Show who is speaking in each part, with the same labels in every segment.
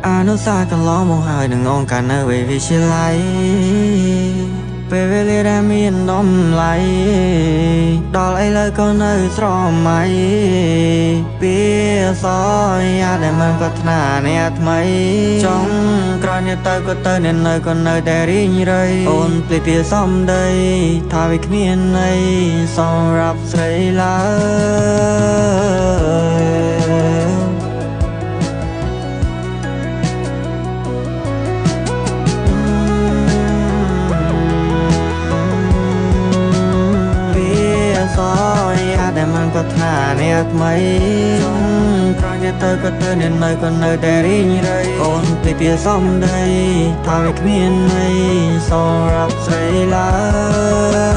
Speaker 1: អានុសាកន្លងមកហើយនឹងអង្គការនៅវិទ្យាល័យពេលវេលាដែលមានតម្លៃដល់ឥឡូវក៏នៅស្រមៃពីសយាដែលមិនប្រាថ្នាអ្នកថ្មីចង់ក្រោយនេះទៅក៏ទៅអ្នកនៅក៏នៅតែរីងរៃអូនភ្លេចពីសំដីថាវាគ្មានន័យសម្រាប់ស្រីឡើយសយាដែលមិនប្រាថ្នាអ្នកថ្មីចង់ក្រោយនេះទៅក៏ទៅអ្នកនៅក៏នៅតែរីងរៃអូនភ្លេចពីសំដីថាវាគ្មានន័យសម្រាប់ស្រីឡើយ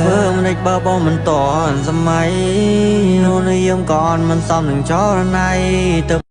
Speaker 1: ធ្វើមិនដេចបើបងមិនតន់សម័យអូនយើងក៏អត់មិនសមនឹងចរណៃទៅ